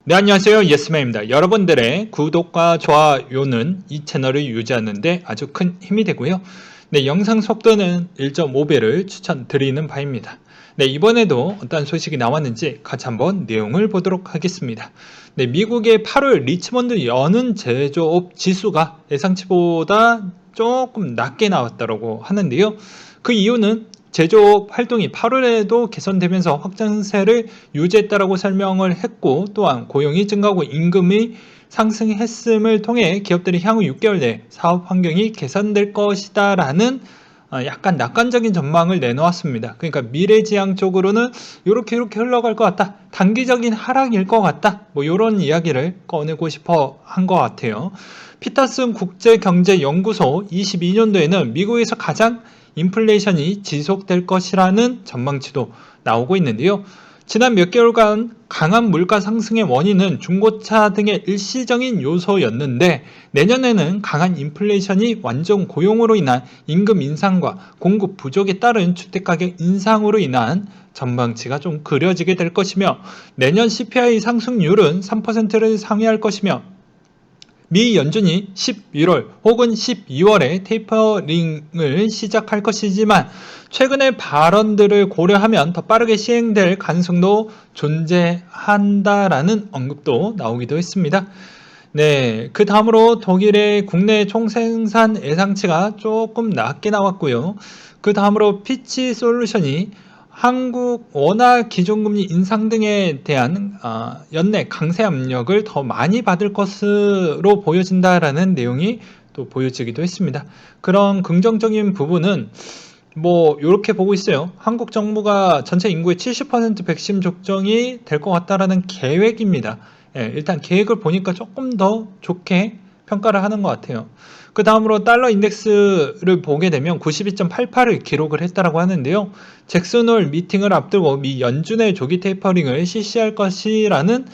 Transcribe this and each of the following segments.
네, 안녕하세요. 예스맨입니다. 여러분들의 구독과 좋아요는 이 채널을 유지하는데 아주 큰 힘이 되고요. 네, 영상 속도는 1.5배를 추천드리는 바입니다. 네, 이번에도 어떤 소식이 나왔는지 같이 한번 내용을 보도록 하겠습니다. 네, 미국의 8월 리치몬드 연은 제조업 지수가 예상치보다 조금 낮게 나왔다고 하는데요. 그 이유는 제조업 활동이 8월에도 개선되면서 확장세를 유지했다라고 설명을 했고, 또한 고용이 증가하고 임금이 상승했음을 통해 기업들이 향후 6개월 내 사업 환경이 개선될 것이다 라는 약간 낙관적인 전망을 내놓았습니다. 그러니까 미래지향적으로는 이렇게 흘러갈 것 같다, 단기적인 하락일 것 같다, 뭐 이런 이야기를 꺼내고 싶어 한 것 같아요. 피터슨 국제경제연구소 22년도에는 미국에서 가장 인플레이션이 지속될 것이라는 전망치도 나오고 있는데요. 지난 몇 개월간 강한 물가 상승의 원인은 중고차 등의 일시적인 요소였는데, 내년에는 강한 인플레이션이 완전 고용으로 인한 임금 인상과 공급 부족에 따른 주택가격 인상으로 인한 전망치가 좀 그려지게 될 것이며, 내년 CPI 상승률은 3%를 상회할 것이며, 미 연준이 11월 혹은 12월에 테이퍼링을 시작할 것이지만 최근의 발언들을 고려하면 더 빠르게 시행될 가능성도 존재한다라는 언급도 나오기도 했습니다. 네, 그 다음으로 독일의 국내 총생산 예상치가 조금 낮게 나왔고요. 그 다음으로 피치 솔루션이 한국 원화 기준금리 인상 등에 대한 연내 강세 압력을 더 많이 받을 것으로 보여진다라는 내용이 또 보여지기도 했습니다. 그런 긍정적인 부분은 뭐 이렇게 보고 있어요. 한국 정부가 전체 인구의 70% 백신 접종이 될 것 같다라는 계획입니다. 예, 일단 계획을 보니까 조금 더 좋게 평가를 하는 것 같아요. 그 다음으로 달러 인덱스를 보게 되면 92.88을 기록을 했다라고 하는데요. 잭슨홀 미팅을 앞두고 미 연준의 조기 테이퍼링을 실시할 것이라는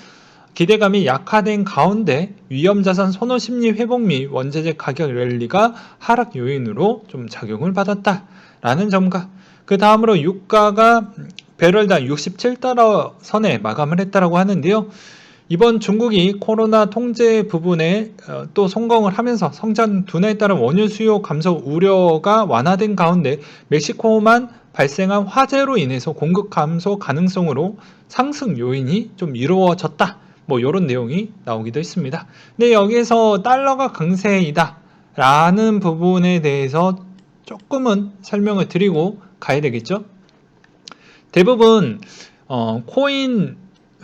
기대감이 약화된 가운데 위험자산 선호 심리 회복 및 원자재 가격 랠리가 하락 요인으로 좀 작용을 받았다라는 점과, 그 다음으로 유가가 배럴당 67달러 선에 마감을 했다라고 하는데요. 이번 중국이 코로나 통제 부분에 또 성공을 하면서 성장 둔화에 따른 원유 수요 감소 우려가 완화된 가운데 멕시코만 발생한 화재로 인해서 공급 감소 가능성으로 상승 요인이 좀 이루어졌다, 뭐 이런 내용이 나오기도 했습니다. 근데 여기에서 달러가 강세이다 라는 부분에 대해서 조금은 설명을 드리고 가야 되겠죠. 대부분 코인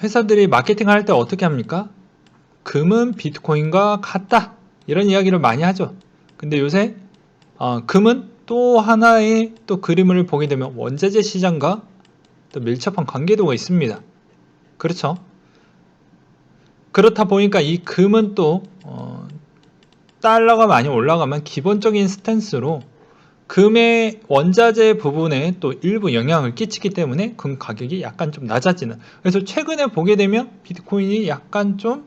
회사들이 마케팅 할 때 어떻게 합니까? 금은 비트코인과 같다, 이런 이야기를 많이 하죠. 근데 요새 금은 또 하나의 또 그림을 보게 되면 원자재 시장과 또 밀접한 관계도가 있습니다. 그렇죠? 그렇다 보니까 이 금은 또 달러가 많이 올라가면 기본적인 스탠스로 금의 원자재 부분에 또 일부 영향을 끼치기 때문에 금 가격이 약간 좀 낮아지는, 그래서 최근에 보게 되면 비트코인이 약간 좀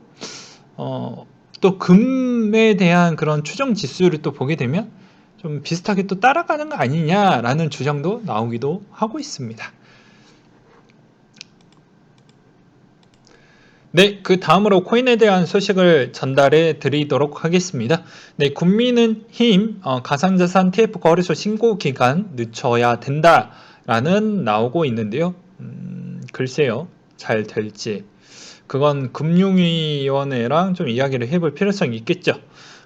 또 금에 대한 그런 추정 지수를 또 보게 되면 좀 비슷하게 또 따라가는 거 아니냐라는 주장도 나오기도 하고 있습니다. 네, 그 다음으로 코인에 대한 소식을 전달해 드리도록 하겠습니다. 네, 국민은힘 가상자산 TF 거래소 신고 기간 늦춰야 된다라는 나오고 있는데요. 글쎄요, 잘 될지. 그건 금융위원회랑 좀 이야기를 해볼 필요성이 있겠죠.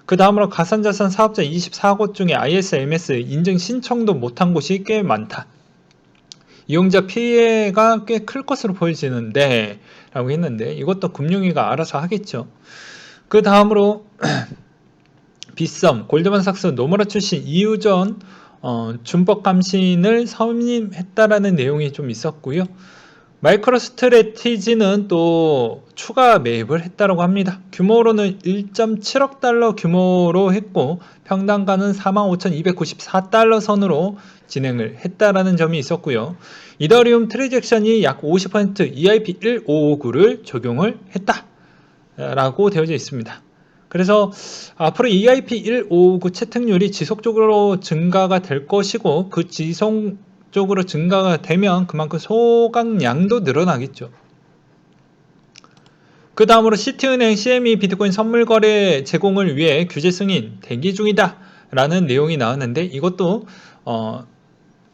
그 다음으로 가상자산 사업자 24곳 중에 ISMS 인증 신청도 못한 곳이 꽤 많다. 이용자 피해가 꽤 클 것으로 보여지는데 라고 했는데, 이것도 금융위가 알아서 하겠죠. 그 다음으로 빗썸, 골드만삭스, 노무라 출신 이유전 준법 감신을 선임했다라는 내용이 좀 있었고요. 마이크로스트래티지는 또 추가 매입을 했다고 합니다. 규모로는 1.7억 달러 규모로 했고 평당가는 45,294달러 선으로 진행을 했다라는 점이 있었고요. 이더리움 트랜잭션이 약 50% EIP1559를 적용을 했다라고 되어져 있습니다. 그래서 앞으로 EIP1559 채택률이 지속적으로 증가가 될 것이고, 그 지속적으로 증가가 되면 그만큼 소각량도 늘어나겠죠. 그 다음으로 시티은행 CME 비트코인 선물 거래 제공을 위해 규제 승인 대기 중이다 라는 내용이 나왔는데, 이것도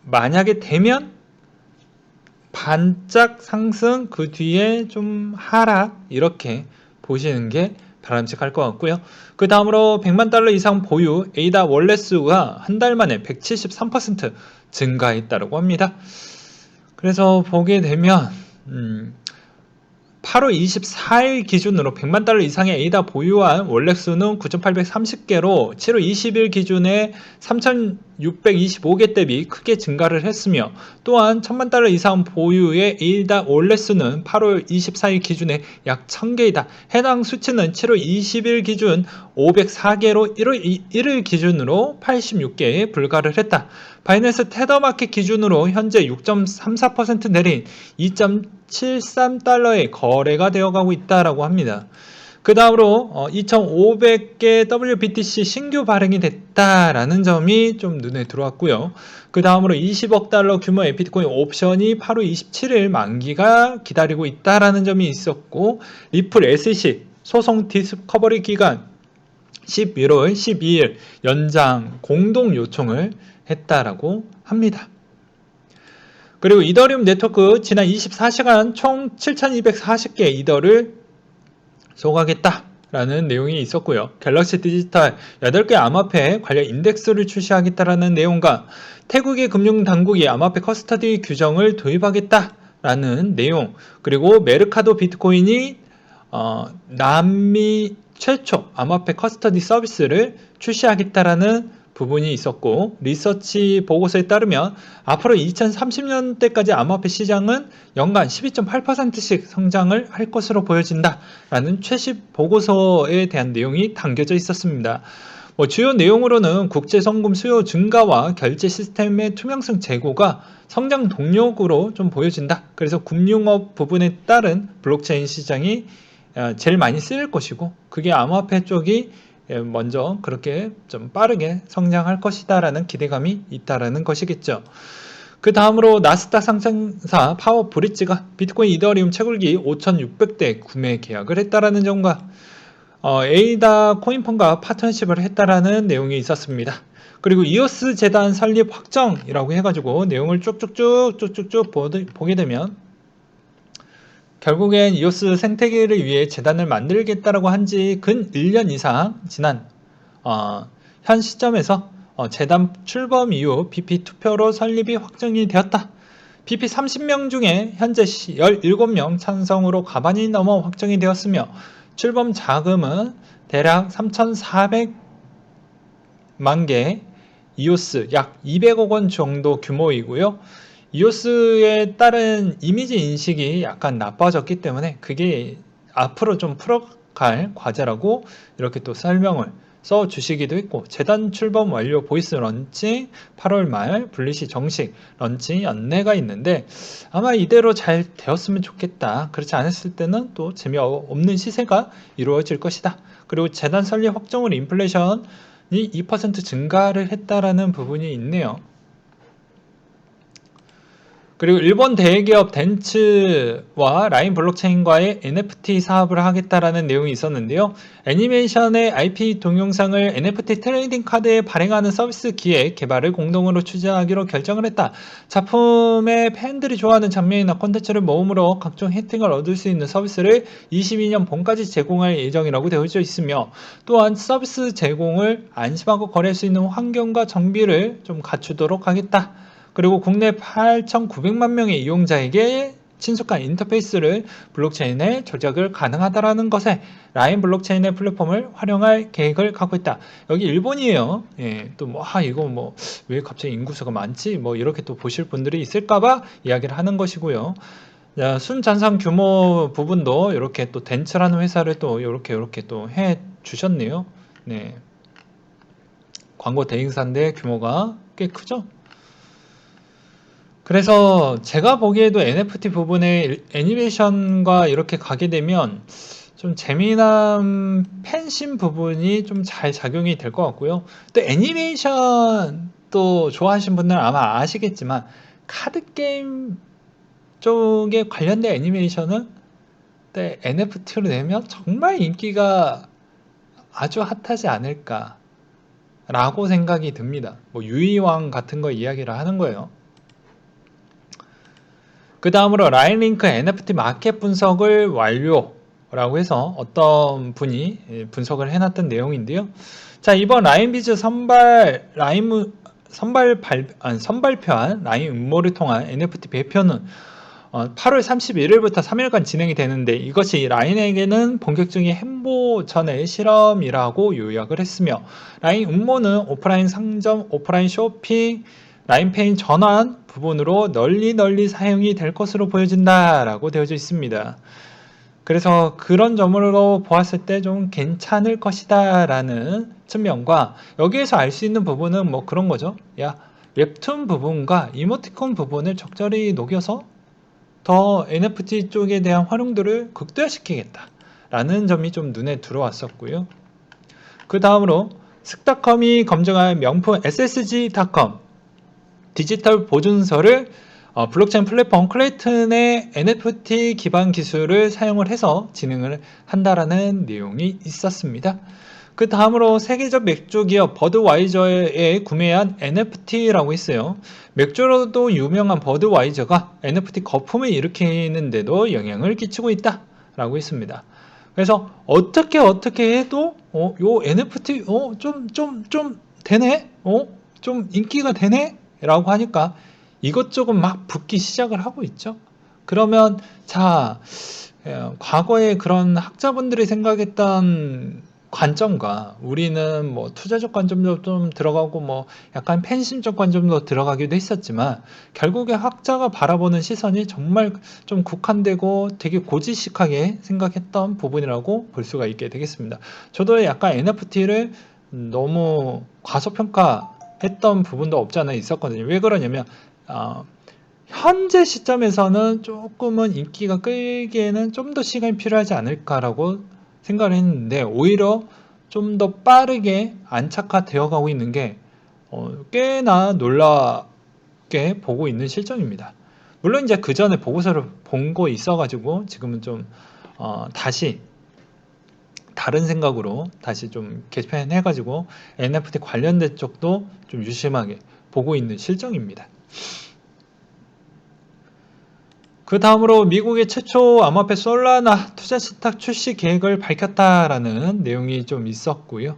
만약에 되면 반짝 상승, 그 뒤에 좀 하락, 이렇게 보시는 게 바람직할 것 같고요. 그 다음으로 100만 달러 이상 보유 에이다 월렛 수가 한 달 만에 173% 증가했다고 합니다. 그래서 보게 되면 8월 24일 기준으로 100만 달러 이상의 에이다 보유한 월렛 수는 9,830개로 7월 20일 기준에 3,625개 대비 크게 증가를 했으며, 또한 1,000만 달러 이상 보유의 에이다 월렛 수는 8월 24일 기준에 약 1,000개이다. 해당 수치는 7월 20일 기준 504개로 1월 1일 기준으로 86개에 불과를 했다. 바이낸스 테더마켓 기준으로 현재 6.34% 내린 2.73달러에 거래가 되어가고 있다라고 합니다. 그 다음으로 2,500개 WBTC 신규 발행이 됐다라는 점이 좀 눈에 들어왔고요. 그 다음으로 20억 달러 규모의 비트코인 옵션이 8월 27일 만기가 기다리고 있다라는 점이 있었고, 리플 SEC 소송 디스커버리 기간 11월 12일 연장 공동 요청을 했다라고 합니다. 그리고 이더리움 네트워크 지난 24시간 총 7,240개 이더를 소각했다라는 내용이 있었고요. 갤럭시 디지털 8개 암호화폐 관련 인덱스를 출시하겠다라는 내용과 태국의 금융당국이 암호화폐 커스터디 규정을 도입하겠다라는 내용, 그리고 메르카도 비트코인이 남미 최초 암호화폐 커스터디 서비스를 출시하겠다라는 부분이 있었고, 리서치 보고서에 따르면 앞으로 2030년대까지 암호화폐 시장은 연간 12.8%씩 성장을 할 것으로 보여진다라는 최신 보고서에 대한 내용이 담겨져 있었습니다. 주요 내용으로는 국제 송금 수요 증가와 결제 시스템의 투명성 제고가 성장 동력으로 좀 보여진다. 그래서 금융업 부분에 따른 블록체인 시장이 제일 많이 쓰일 것이고, 그게 암호화폐 쪽이 먼저 그렇게 좀 빠르게 성장할 것이다라는 기대감이 있다라는 것이겠죠. 그 다음으로 나스닥 상장사 파워 브릿지가 비트코인 이더리움 채굴기 5,600대 구매 계약을 했다라는 점과 에이다 코인펀과 파트너십을 했다라는 내용이 있었습니다. 그리고 이오스 재단 설립 확정이라고 해가지고 내용을 쭉쭉쭉 보게 되면, 결국엔 이오스 생태계를 위해 재단을 만들겠다라고 한 지 근 1년 이상 지난 현 시점에서 재단 출범 이후 BP 투표로 설립이 확정이 되었다. BP 30명 중에 현재 17명 찬성으로 과반이 넘어 확정이 되었으며, 출범 자금은 대략 3,400만 개 이오스 약 200억 원 정도 규모이고요. 이오스에 따른 이미지 인식이 약간 나빠졌기 때문에 그게 앞으로 좀 풀어갈 과제라고 이렇게 또 설명을 써주시기도 했고, 재단 출범 완료 보이스 런칭 8월 말 블리시 정식 런칭 연내가 있는데, 아마 이대로 잘 되었으면 좋겠다. 그렇지 않았을 때는 또 재미없는 시세가 이루어질 것이다. 그리고 재단 설립 확정으로 인플레이션이 2% 증가를 했다라는 부분이 있네요. 그리고 일본 대기업 덴츠와 라인 블록체인과의 NFT 사업을 하겠다라는 내용이 있었는데요. 애니메이션의 IP 동영상을 NFT 트레이딩 카드에 발행하는 서비스 기획 개발을 공동으로 추진하기로 결정을 했다. 작품의 팬들이 좋아하는 장면이나 콘텐츠를 모음으로 각종 혜택을 얻을 수 있는 서비스를 22년 봄까지 제공할 예정이라고 되어져 있으며, 또한 서비스 제공을 안심하고 거래할 수 있는 환경과 정비를 좀 갖추도록 하겠다. 그리고 국내 8,900만 명의 이용자에게 친숙한 인터페이스를 블록체인에 조작을 가능하다라는 것에 라인 블록체인의 플랫폼을 활용할 계획을 갖고 있다. 여기 일본이에요. 예, 또 이거 왜 갑자기 인구수가 많지? 이렇게 또 보실 분들이 있을까봐 이야기를 하는 것이고요. 순잔상 규모 부분도 이렇게 또 덴츠라는 회사를 또 이렇게 또 해 주셨네요. 네. 광고 대행사인데 규모가 꽤 크죠? 그래서 제가 보기에도 NFT 부분에 애니메이션과 이렇게 가게 되면 좀 재미난 팬심 부분이 좀 잘 작용이 될 것 같고요. 또 애니메이션 또 좋아하시는 분들은 아마 아시겠지만, 카드게임 쪽에 관련된 애니메이션은 때 NFT로 내면 정말 인기가 아주 핫하지 않을까 라고 생각이 듭니다. 뭐 유이왕 같은 거 이야기를 하는 거예요. 그 다음으로 라인링크 NFT 마켓 분석을 완료라고 해서 어떤 분이 분석을 해놨던 내용인데요. 자, 이번 라인비즈 선발표한 라인 음모를 통한 NFT 배표는 8월 31일부터 3일간 진행이 되는데, 이것이 라인에게는 본격적인 행보 전의 실험이라고 요약을 했으며, 라인 음모는 오프라인 상점, 오프라인 쇼핑, 라인페이 전환 부분으로 널리 사용이 될 것으로 보여진다라고 되어져 있습니다. 그래서 그런 점으로 보았을 때 좀 괜찮을 것이다 라는 측면과, 여기에서 알 수 있는 부분은 뭐 그런 거죠. 야, 웹툰 부분과 이모티콘 부분을 적절히 녹여서 더 NFT 쪽에 대한 활용도를 극대화시키겠다 라는 점이 좀 눈에 들어왔었고요. 그 다음으로 슥닷컴이 검증한 명품 SSG.com 디지털 보존서를 블록체인 플랫폼 클레이튼의 NFT 기반 기술을 사용을 해서 진행을 한다라는 내용이 있었습니다. 그 다음으로 세계적 맥주 기업 버드와이저에 구매한 NFT라고 있어요. 맥주로도 유명한 버드와이저가 NFT 거품을 일으키는데도 영향을 끼치고 있다 라고 있습니다. 그래서 어떻게 해도 요 NFT 좀 되네? 좀 인기가 되네? 라고 하니까 이것저것 막 붙기 시작을 하고 있죠. 그러면 자, 과거에 그런 학자분들이 생각했던 관점과 우리는 뭐 투자적 관점도 좀 들어가고 뭐 약간 팬심적 관점도 들어가기도 했었지만, 결국에 학자가 바라보는 시선이 정말 좀 국한되고 되게 고지식하게 생각했던 부분이라고 볼 수가 있게 되겠습니다. 저도 약간 NFT를 너무 과소평가했던 부분도 없지 않아 있었거든요. 왜 그러냐면 현재 시점에서는 조금은 인기가 끌기에는 좀 더 시간이 필요하지 않을까라고 생각을 했는데, 오히려 좀 더 빠르게 안착화되어 가고 있는 게 꽤나 놀랍게 보고 있는 실정입니다. 물론 이제 그 전에 보고서를 본 거 있어가지고 지금은 좀 다시 다른 생각으로 다시 좀 개편해가지고 NFT 관련된 쪽도 좀 유심하게 보고 있는 실정입니다. 그 다음으로 미국의 최초 암호화폐 솔라나 투자 신탁 출시 계획을 밝혔다라는 내용이 좀 있었고요.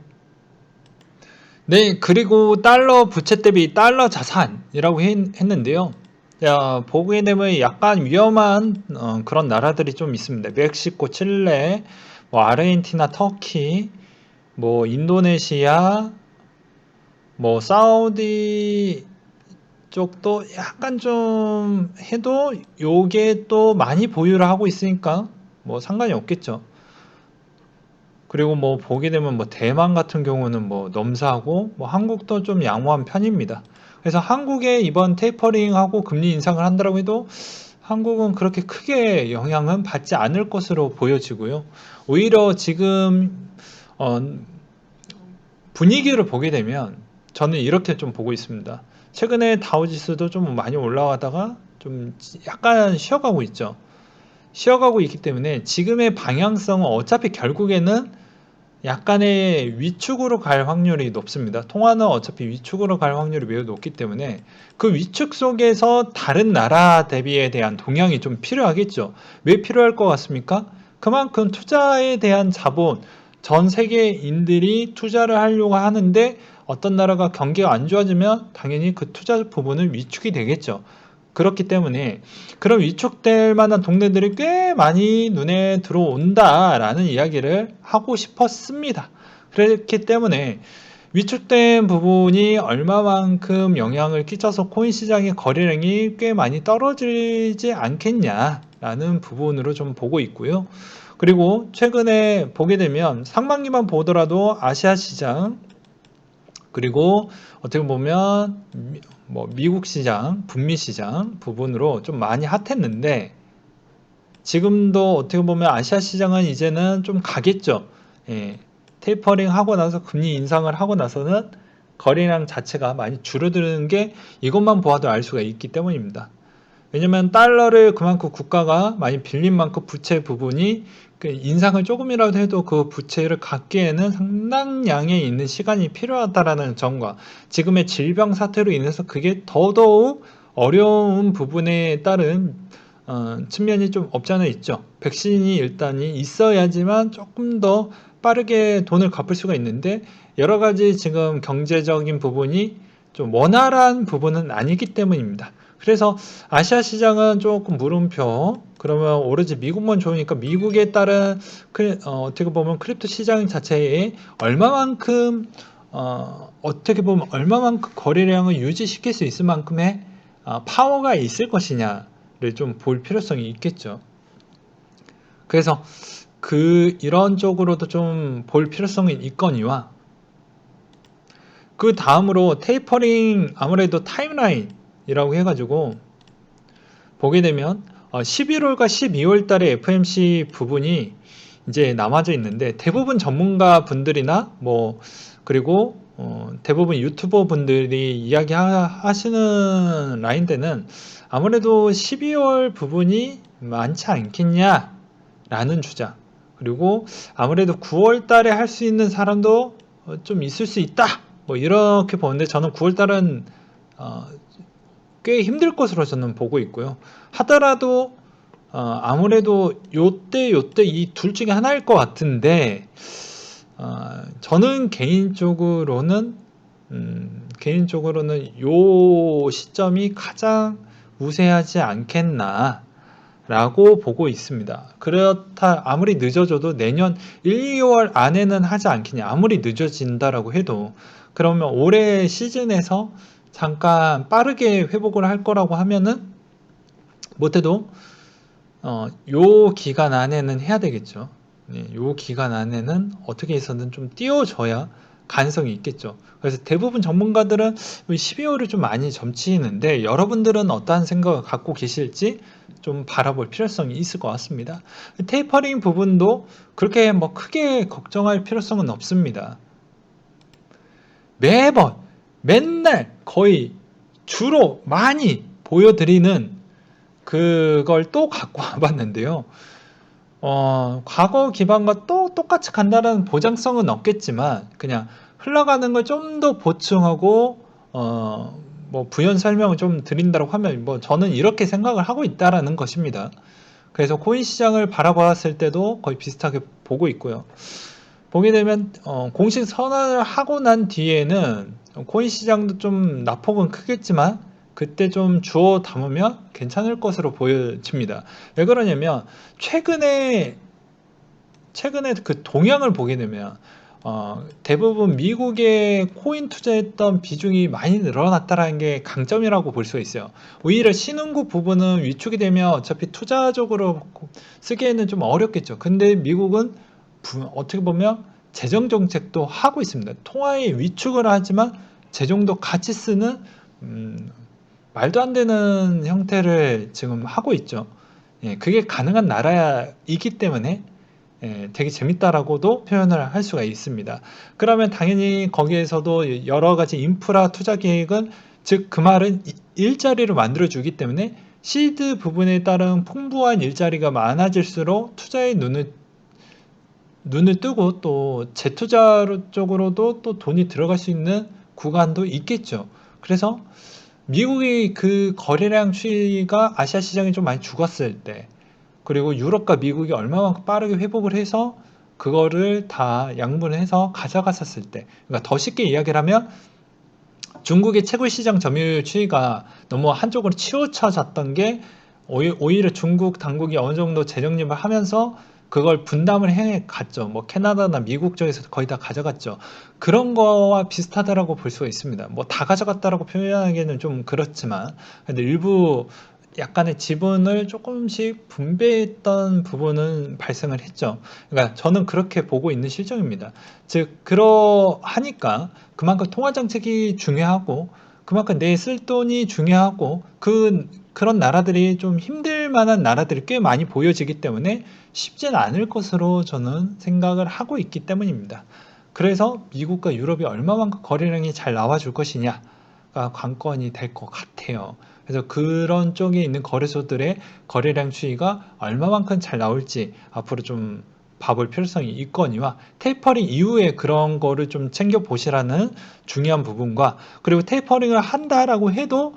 네, 그리고 달러 부채 대비 달러 자산이라고 했는데요. 자, 보게 되면 약간 위험한 그런 나라들이 좀 있습니다. 멕시코, 칠레, 뭐 아르헨티나, 터키, 뭐 인도네시아, 뭐 사우디 쪽도 약간 좀 해도 요게 또 많이 보유를 하고 있으니까 뭐 상관이 없겠죠. 그리고 뭐 보게 되면 뭐 대만 같은 경우는 뭐 넘사하고, 뭐 한국도 좀 양호한 편입니다. 그래서 한국의 이번 테이퍼링하고 금리 인상을 한다고 해도 한국은 그렇게 크게 영향은 받지 않을 것으로 보여지고요. 오히려 지금 어, 분위기를 보게 되면 저는 이렇게 좀 보고 있습니다. 최근에 다우지수도 좀 많이 올라가다가 좀 약간 쉬어가고 있죠. 쉬어가고 있기 때문에 지금의 방향성은 어차피 결국에는 약간의 위축으로 갈 확률이 높습니다. 통화는 어차피 위축으로 갈 확률이 매우 높기 때문에 그 위축 속에서 다른 나라 대비에 대한 동향이 좀 필요하겠죠. 왜 필요할 것 같습니까? 그만큼 투자에 대한 자본, 전 세계인들이 투자를 하려고 하는데 어떤 나라가 경기가 안 좋아지면 당연히 그 투자 부분은 위축이 되겠죠. 그렇기 때문에 그런 위축될 만한 동네들이 꽤 많이 눈에 들어온다라는 이야기를 하고 싶었습니다. 그렇기 때문에 위축된 부분이 얼마만큼 영향을 끼쳐서 코인 시장의 거래량이 꽤 많이 떨어지지 않겠냐라는 부분으로 좀 보고 있고요. 그리고 최근에 보게 되면 상반기만 보더라도 아시아 시장, 그리고 어떻게 보면 뭐 미국 시장, 북미 시장 부분으로 좀 많이 핫했는데, 지금도 어떻게 보면 아시아 시장은 이제는 좀 가겠죠. 예, 테이퍼링 하고 나서 금리 인상을 하고 나서는 거래량 자체가 많이 줄어드는 게 이것만 보아도 알 수가 있기 때문입니다. 왜냐면 달러를 그만큼 국가가 많이 빌린 만큼 부채 부분이 그 인상을 조금이라도 해도 그 부채를 갚기에는 상당량의 있는 시간이 필요하다라는 점과 지금의 질병 사태로 인해서 그게 더더욱 어려운 부분에 따른 측면이 좀 없지 않아 있죠. 백신이 일단이 있어야지만 조금 더 빠르게 돈을 갚을 수가 있는데 여러 가지 지금 경제적인 부분이 좀 원활한 부분은 아니기 때문입니다. 그래서 아시아 시장은 조금 물음표. 그러면 오로지 미국만 좋으니까 미국에 따른 어떻게 보면 크립토 시장 자체에 얼마만큼 어떻게 보면 얼마만큼 거래량을 유지시킬 수 있을 만큼의 파워가 있을 것이냐를 좀 볼 필요성이 있겠죠. 그래서 이런 쪽으로도 좀 볼 필요성이 있거니와 그 다음으로 테이퍼링 아무래도 타임라인이라고 해가지고 보게 되면 11월과 12월 달에 FMC 부분이 이제 남아져 있는데 대부분 전문가 분들이나 뭐 그리고 대부분 유튜버 분들이 이야기하시는 라인대는 아무래도 12월 부분이 많지 않겠냐라는 주장. 그리고 아무래도 9월 달에 할 수 있는 사람도 좀 있을 수 있다. 뭐 이렇게 보는데 저는 9월 달은 꽤 힘들 것으로 저는 보고 있고요. 하더라도 아무래도 요때 이 둘 중에 하나일 것 같은데 저는 개인적으로는 요 시점이 가장 우세하지 않겠나 라고 보고 있습니다. 그렇다 아무리 늦어져도 내년 1, 2월 안에는 하지 않겠냐. 아무리 늦어진다라고 해도 그러면 올해 시즌에서 잠깐 빠르게 회복을 할 거라고 하면은 못해도 요 기간 안에는 해야 되겠죠. 네, 요 기간 안에는 어떻게 해서든 좀 띄워줘야 가능성이 있겠죠. 그래서 대부분 전문가들은 12월을 좀 많이 점치는데 여러분들은 어떠한 생각을 갖고 계실지 좀 바라볼 필요성이 있을 것 같습니다. 테이퍼링 부분도 그렇게 뭐 크게 걱정할 필요성은 없습니다. 매번 맨날 거의 주로 많이 보여드리는 그걸 또 갖고 와봤는데요. 과거 기반과 또 똑같이 간다는 보장성은 없겠지만 그냥 흘러가는 걸 좀 더 보충하고 뭐 부연 설명을 좀 드린다고 하면 뭐 저는 이렇게 생각을 하고 있다라는 것입니다. 그래서 코인 시장을 바라봤을 때도 거의 비슷하게 보고 있고요. 보게 되면 공식 선언을 하고 난 뒤에는 코인 시장도 좀 낙폭은 크겠지만 그때 좀 주워 담으면 괜찮을 것으로 보여집니다. 왜 그러냐면 최근에 그 동향을 보게 되면 대부분 미국의 코인 투자했던 비중이 많이 늘어났다는 게 강점이라고 볼 수가 있어요. 오히려 신흥국 부분은 위축이 되면 어차피 투자적으로 쓰기에는 좀 어렵겠죠. 근데 미국은 어떻게 보면 재정 정책도 하고 있습니다. 통화에 위축을 하지만 재정도 같이 쓰는 말도 안 되는 형태를 지금 하고 있죠. 예, 그게 가능한 나라이기 때문에 되게 재밌다라고도 표현을 할 수가 있습니다. 그러면 당연히 거기에서도 여러 가지 인프라 투자 계획은 즉 그 말은 일자리를 만들어 주기 때문에 시드 부분에 따른 풍부한 일자리가 많아질수록 투자의 눈을 뜨고 또 재투자 쪽으로도 또 돈이 들어갈 수 있는 구간도 있겠죠. 그래서 미국의 그 거래량 추이가 아시아 시장이 좀 많이 죽었을 때 그리고 유럽과 미국이 얼마만큼 빠르게 회복을 해서 그거를 다 양분을 해서 가져갔었을 때 그러니까 더 쉽게 이야기를 하면 중국의 채굴 시장 점유율 추이가 너무 한쪽으로 치우쳐졌던 게 오히려 중국 당국이 어느 정도 재정립을 하면서 그걸 분담을 해 갔죠. 뭐 캐나다나 미국 쪽에서 거의 다 가져갔죠. 그런 거와 비슷하다라고 볼 수가 있습니다. 뭐 다 가져갔다라고 표현하기에는 좀 그렇지만 근데 일부 약간의 지분을 조금씩 분배했던 부분은 발생을 했죠. 그러니까 저는 그렇게 보고 있는 실정입니다. 즉 그러하니까 그만큼 통화 정책이 중요하고 그만큼 내 쓸 돈이 중요하고 그런 나라들이 좀 힘들 만한 나라들이 꽤 많이 보여지기 때문에 쉽지는 않을 것으로 저는 생각을 하고 있기 때문입니다. 그래서 미국과 유럽이 얼마만큼 거래량이 잘 나와줄 것이냐가 관건이 될 것 같아요. 그래서 그런 쪽에 있는 거래소들의 거래량 추이가 얼마만큼 잘 나올지 앞으로 좀 봐볼 필요성이 있거니와 테이퍼링 이후에 그런 거를 좀 챙겨 보시라는 중요한 부분과, 그리고 테이퍼링을 한다라고 해도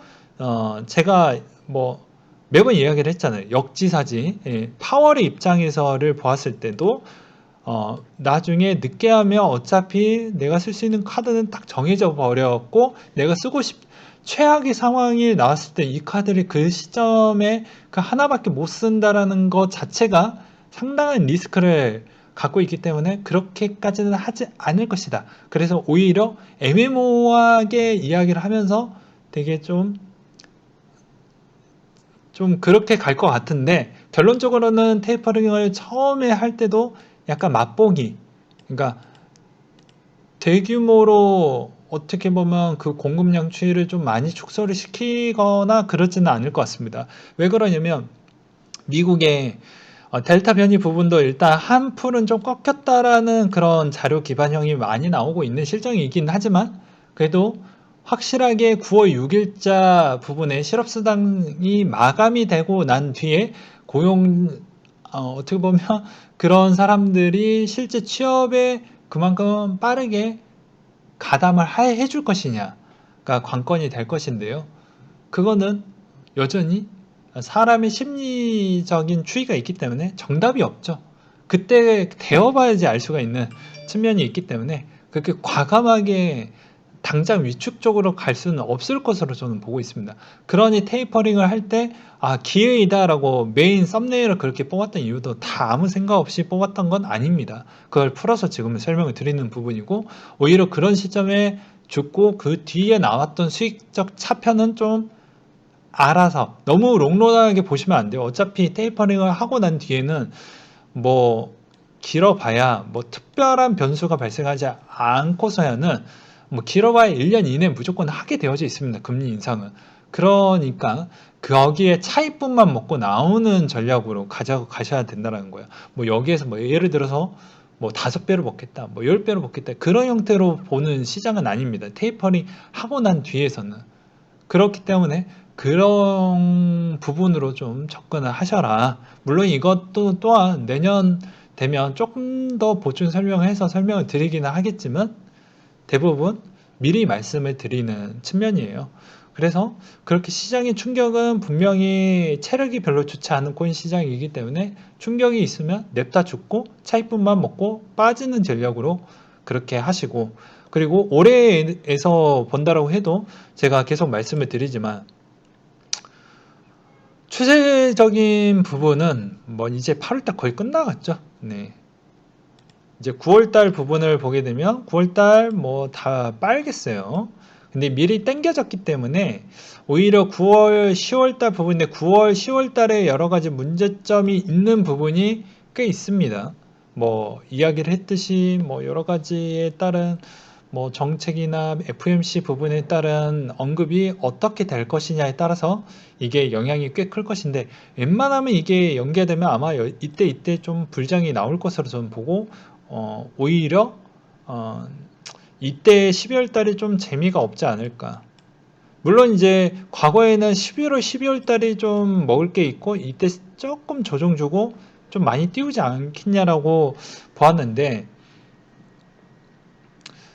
제가 뭐 매번 이야기를 했잖아요. 역지사지. 예, 파월의 입장에서를 보았을 때도 나중에 늦게 하면 어차피 내가 쓸 수 있는 카드는 딱 정해져 버렸고, 내가 쓰고 최악의 상황이 나왔을 때 이 카드를 그 시점에 그 하나밖에 못 쓴다라는 것 자체가 상당한 리스크를 갖고 있기 때문에 그렇게까지는 하지 않을 것이다. 그래서 오히려 애매모호하게 이야기를 하면서 되게 좀 그렇게 갈 것 같은데, 결론적으로는 테이퍼링을 처음에 할 때도 약간 맛보기, 그러니까 대규모로 어떻게 보면 그 공급량 추이를 좀 많이 축소를 시키거나 그러지는 않을 것 같습니다. 왜 그러냐면 미국의 델타 변이 부분도 일단 한 풀은 좀 꺾였다라는 그런 자료 기반형이 많이 나오고 있는 실정이긴 하지만, 그래도 확실하게 9월 6일자 부분에 실업수당이 마감이 되고 난 뒤에 고용, 어떻게 보면 그런 사람들이 실제 취업에 그만큼 빠르게 가담을 해줄 것이냐가 관건이 될 것인데요. 그거는 여전히 사람의 심리적인 추이가 있기 때문에 정답이 없죠. 그때 되어봐야지 알 수가 있는 측면이 있기 때문에 그렇게 과감하게 당장 위축적으로 갈 수는 없을 것으로 저는 보고 있습니다. 그러니 테이퍼링을 할 때 기회이다라고 메인 썸네일을 그렇게 뽑았던 이유도 다 아무 생각 없이 뽑았던 건 아닙니다. 그걸 풀어서 지금 설명을 드리는 부분이고, 오히려 그런 시점에 죽고 그 뒤에 나왔던 수익적 차편은 좀 알아서 너무 롱런하게 보시면 안 돼요. 어차피 테이퍼링을 하고 난 뒤에는 뭐 길어봐야 뭐 특별한 변수가 발생하지 않고서야는 뭐 길어봐야 1년 이내 무조건 하게 되어져 있습니다. 금리 인상은. 그러니까 거기에 차익분만 먹고 나오는 전략으로 가셔야 된다는 거예요. 뭐 여기에서 뭐 예를 들어서 뭐 5배로 먹겠다, 뭐 10배로 먹겠다, 그런 형태로 보는 시장은 아닙니다. 테이퍼링 하고 난 뒤에서는. 그렇기 때문에 그런 부분으로 좀 접근을 하셔라. 물론 이것도 또한 내년 되면 조금 더 보충 설명해서 설명을 드리기는 하겠지만 대부분 미리 말씀을 드리는 측면이에요. 그래서 그렇게 시장의 충격은 분명히 체력이 별로 좋지 않은 코인 시장이기 때문에 충격이 있으면 냅다 죽고 차익분만 먹고 빠지는 전략으로 그렇게 하시고, 그리고 올해에서 본다라고 해도 제가 계속 말씀을 드리지만 추세적인 부분은 뭐 이제 8월달 거의 끝나갔죠. 네. 이제 9월달 부분을 보게 되면 9월달 뭐 다 빨겠어요. 근데 미리 땡겨졌기 때문에 오히려 9월, 10월달 부분인데 9월, 10월달에 여러 가지 문제점이 있는 부분이 꽤 있습니다. 뭐 이야기를 했듯이 뭐 여러 가지에 따른 뭐 정책이나 FMC 부분에 따른 언급이 어떻게 될 것이냐에 따라서 이게 영향이 꽤 클 것인데, 웬만하면 이게 연계되면 아마 이때 좀 불장이 나올 것으로 저는 보고, 오히려 이때 12월 달이 좀 재미가 없지 않을까. 물론 이제 과거에는 11월, 12월 달이 좀 먹을 게 있고 이때 조금 조정 주고 좀 많이 띄우지 않겠냐라고 보았는데,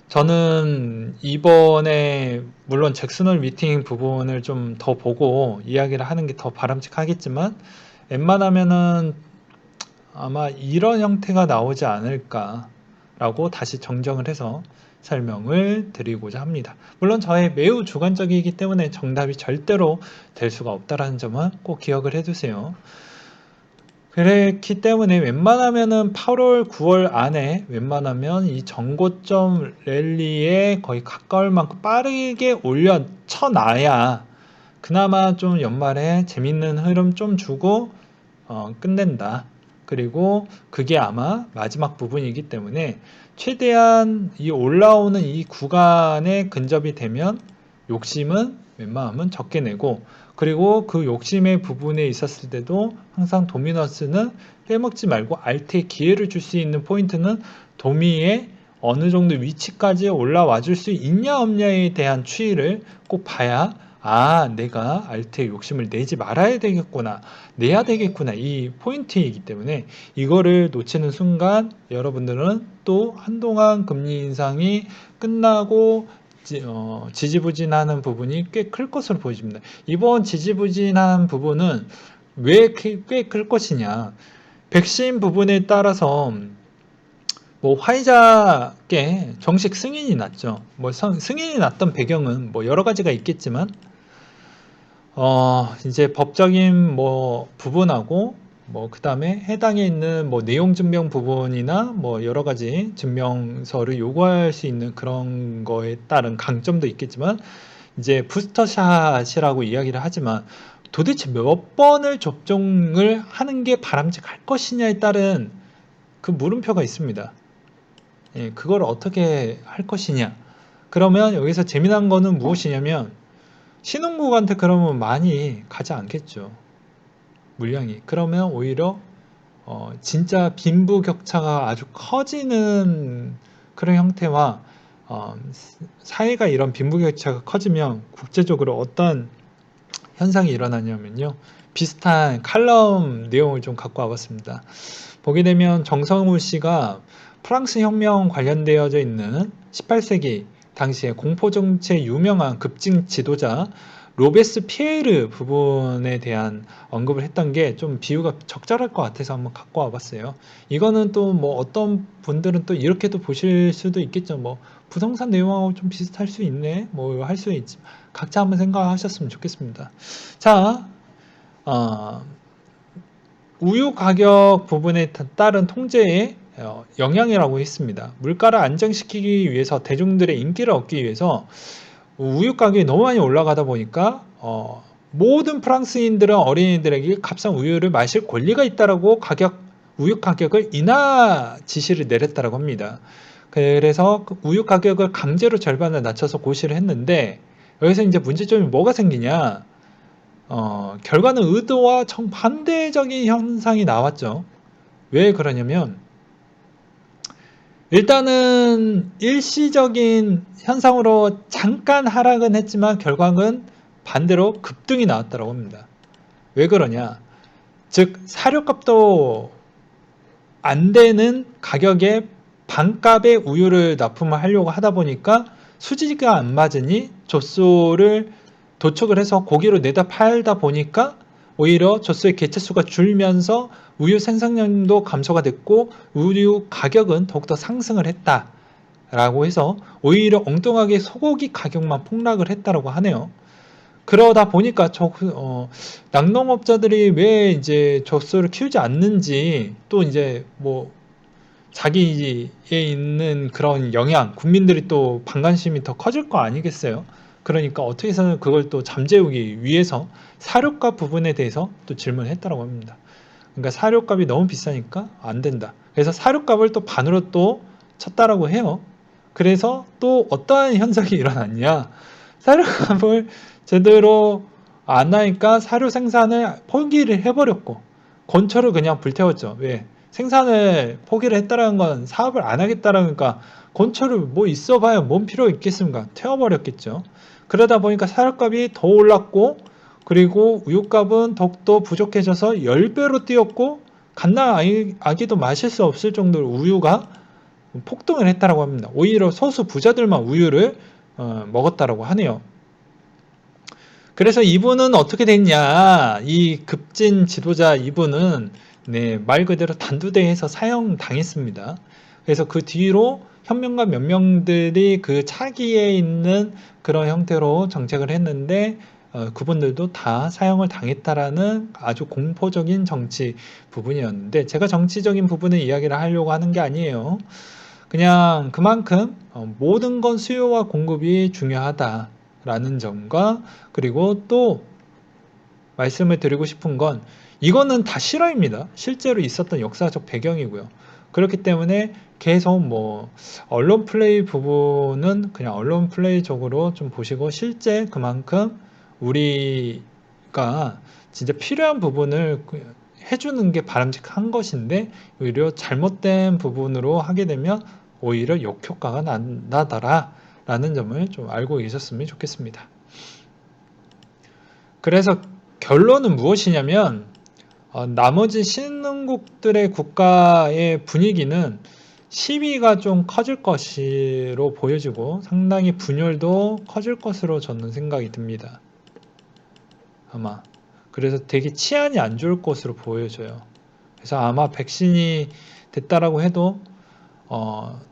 저는 이번에 물론 잭슨홀 미팅 부분을 좀 더 보고 이야기를 하는 게 더 바람직하겠지만, 웬만하면은 아마 이런 형태가 나오지 않을까라고 다시 정정을 해서 설명을 드리고자 합니다. 물론 저의 매우 주관적이기 때문에 정답이 절대로 될 수가 없다는 점은 꼭 기억을 해두세요. 그렇기 때문에 웬만하면은 8월, 9월 안에 웬만하면 이 전고점 랠리에 거의 가까울 만큼 빠르게 올려 쳐놔야 그나마 좀 연말에 재밌는 흐름 좀 주고 끝낸다. 그리고 그게 아마 마지막 부분이기 때문에 최대한 이 올라오는 이 구간에 근접이 되면 욕심은 웬만하면 적게 내고, 그리고 그 욕심의 부분에 있었을 때도 항상 도미너스는 빼먹지 말고 알트에 기회를 줄 수 있는 포인트는 도미의 어느 정도 위치까지 올라와 줄 수 있냐 없냐에 대한 추이를 꼭 봐야 내가 알트에 욕심을 내지 말아야 되겠구나, 내야 되겠구나, 이 포인트이기 때문에 이거를 놓치는 순간 여러분들은 또 한동안 금리 인상이 끝나고 지지부진하는 부분이 꽤 클 것으로 보여집니다. 이번 지지부진한 부분은 왜 꽤 클 것이냐, 백신 부분에 따라서 뭐 화이자께 정식 승인이 났죠. 뭐 승인이 났던 배경은 뭐 여러 가지가 있겠지만 이제 법적인 뭐 부분하고 뭐 그다음에 해당에 있는 뭐 내용 증명 부분이나 뭐 여러 가지 증명서를 요구할 수 있는 그런 거에 따른 강점도 있겠지만, 이제 부스터샷이라고 이야기를 하지만 도대체 몇 번을 접종을 하는 게 바람직할 것이냐에 따른 그 물음표가 있습니다. 예, 그걸 어떻게 할 것이냐. 그러면 여기서 재미난 거는 무엇이냐면, 신혼국한테 그러면 많이 가지 않겠죠, 물량이. 그러면 오히려 진짜 빈부격차가 아주 커지는 그런 형태와, 사회가 이런 빈부격차가 커지면 국제적으로 어떤 현상이 일어나냐면요, 비슷한 칼럼 내용을 좀 갖고 와봤습니다. 보게 되면 정성우 씨가 프랑스 혁명 관련되어져 있는 18세기 당시에 공포정치의 유명한 급진 지도자 로베스 피에르 부분에 대한 언급을 했던 게 좀 비유가 적절할 것 같아서 한번 갖고 와봤어요. 이거는 또 뭐 어떤 분들은 또 이렇게도 보실 수도 있겠죠. 뭐 부동산 내용하고 좀 비슷할 수 있네, 뭐 할 수 있지. 각자 한번 생각하셨으면 좋겠습니다. 자, 어, 우유 가격 부분에 따른 통제의 영향이라고 했습니다. 물가를 안정시키기 위해서, 대중들의 인기를 얻기 위해서 우유 가격이 너무 많이 올라가다 보니까 모든 프랑스인들은 어린이들에게 값싼 우유를 마실 권리가 있다라고 우유 가격을 인하 지시를 내렸다고 합니다. 그래서 그 우유 가격을 강제로 절반을 낮춰서 고시를 했는데, 여기서 이제 문제점이 뭐가 생기냐? 결과는 의도와 정반대적인 현상이 나왔죠. 왜 그러냐면, 일단은 일시적인 현상으로 잠깐 하락은 했지만 결과는 반대로 급등이 나왔다고 합니다. 왜 그러냐? 즉 사료값도 안 되는 가격에 반값의 우유를 납품을 하려고 하다 보니까 수지가 안 맞으니 젖소를 도축을 해서 고기로 내다 팔다 보니까 오히려 젖소의 개체수가 줄면서 우유 생산량도 감소가 됐고 우유 가격은 더욱더 상승을 했다라고 해서 오히려 엉뚱하게 소고기 가격만 폭락을 했다라고 하네요. 그러다 보니까 낙농업자들이 왜 이제 젖소를 키우지 않는지, 또 이제 뭐 자기에 있는 그런 영향, 국민들이 또 반감심이 더 커질 거 아니겠어요? 그러니까 어떻게 해서는 그걸 또 잠재우기 위해서 사료값 부분에 대해서 또 질문을 했다고 합니다. 그러니까 사료값이 너무 비싸니까 안 된다. 그래서 사료값을 또 반으로 또 쳤다라고 해요. 그래서 또 어떠한 현상이 일어났냐? 사료값을 제대로 안 하니까 사료 생산을 포기를 해버렸고, 건초를 그냥 불태웠죠. 왜? 생산을 포기를 했다라는 건 사업을 안 하겠다라니까, 건초를 뭐 있어봐야 뭔 필요 있겠습니까? 태워버렸겠죠. 그러다 보니까 사료값이 더 올랐고, 그리고 우유값은 더욱더 부족해져서 10배로 뛰었고, 갓난 아기도 마실 수 없을 정도로 우유가 폭등을 했다라고 합니다. 오히려 소수 부자들만 우유를 먹었다라고 하네요. 그래서 이분은 어떻게 됐냐? 이 급진 지도자 이분은 말 그대로 단두대에서 사형당했습니다. 그래서 그 뒤로 현명가 몇 명들이 그 차기에 있는 그런 형태로 정책을 했는데, 그분들도 다 사형을 당했다라는 아주 공포적인 정치 부분이었는데, 제가 정치적인 부분을 이야기를 하려고 하는 게 아니에요. 그냥 그만큼 모든 건 수요와 공급이 중요하다라는 점과, 그리고 또 말씀을 드리고 싶은 건, 이거는 다 실화입니다. 실제로 있었던 역사적 배경이고요. 그렇기 때문에 계속 뭐 언론 플레이 부분은 그냥 언론 플레이적으로 좀 보시고, 실제 그만큼 우리가 진짜 필요한 부분을 해주는 게 바람직한 것인데, 오히려 잘못된 부분으로 하게 되면 오히려 역효과가 나더라 라는 점을 좀 알고 계셨으면 좋겠습니다. 그래서 결론은 무엇이냐면 나머지 신흥국들의 국가의 분위기는 시위가 좀 커질 것으로 보여지고 상당히 분열도 커질 것으로 저는 생각이 듭니다. 아마. 그래서 되게 치안이 안 좋을 것으로 보여져요. 그래서 아마 백신이 됐다라고 해도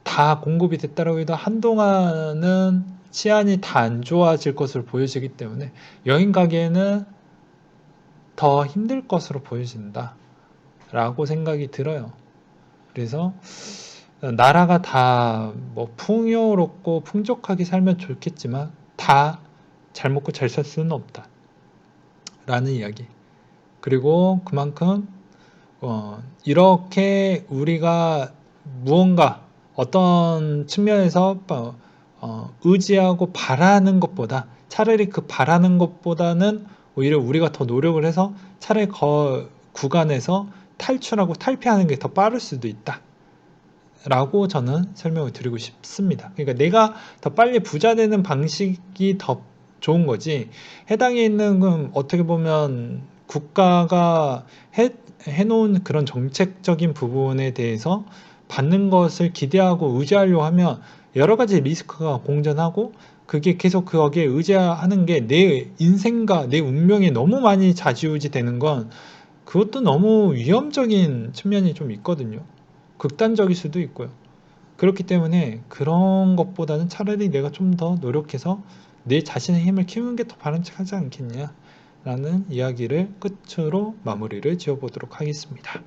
다 공급이 됐다라고 해도 한동안은 치안이 다 안 좋아질 것으로 보여지기 때문에 여행 가기에는 더 힘들 것으로 보여진다 라고 생각이 들어요. 그래서 나라가 다 뭐 풍요롭고 풍족하게 살면 좋겠지만 다 잘 먹고 잘 살 수는 없다 라는 이야기. 그리고 그만큼 이렇게 우리가 무언가 어떤 측면에서 의지하고 바라는 것보다 차라리 그 바라는 것보다는 오히려 우리가 더 노력을 해서 차라리 그 구간에서 탈출하고 탈피하는 게 더 빠를 수도 있다 라고 저는 설명을 드리고 싶습니다. 그러니까 내가 더 빨리 부자 되는 방식이 더 좋은 거지, 해당에 있는 어떻게 보면 국가가 해놓은 그런 정책적인 부분에 대해서 받는 것을 기대하고 의지하려고 하면 여러 가지 리스크가 공존하고, 그게 계속 거기에 의지하는 게 내 인생과 내 운명에 너무 많이 좌지우지 되는 건 그것도 너무 위험적인 측면이 좀 있거든요. 극단적일 수도 있고요. 그렇기 때문에 그런 것보다는 차라리 내가 좀 더 노력해서 내 자신의 힘을 키우는 게 더 바람직하지 않겠냐라는 이야기를 끝으로 마무리를 지어보도록 하겠습니다.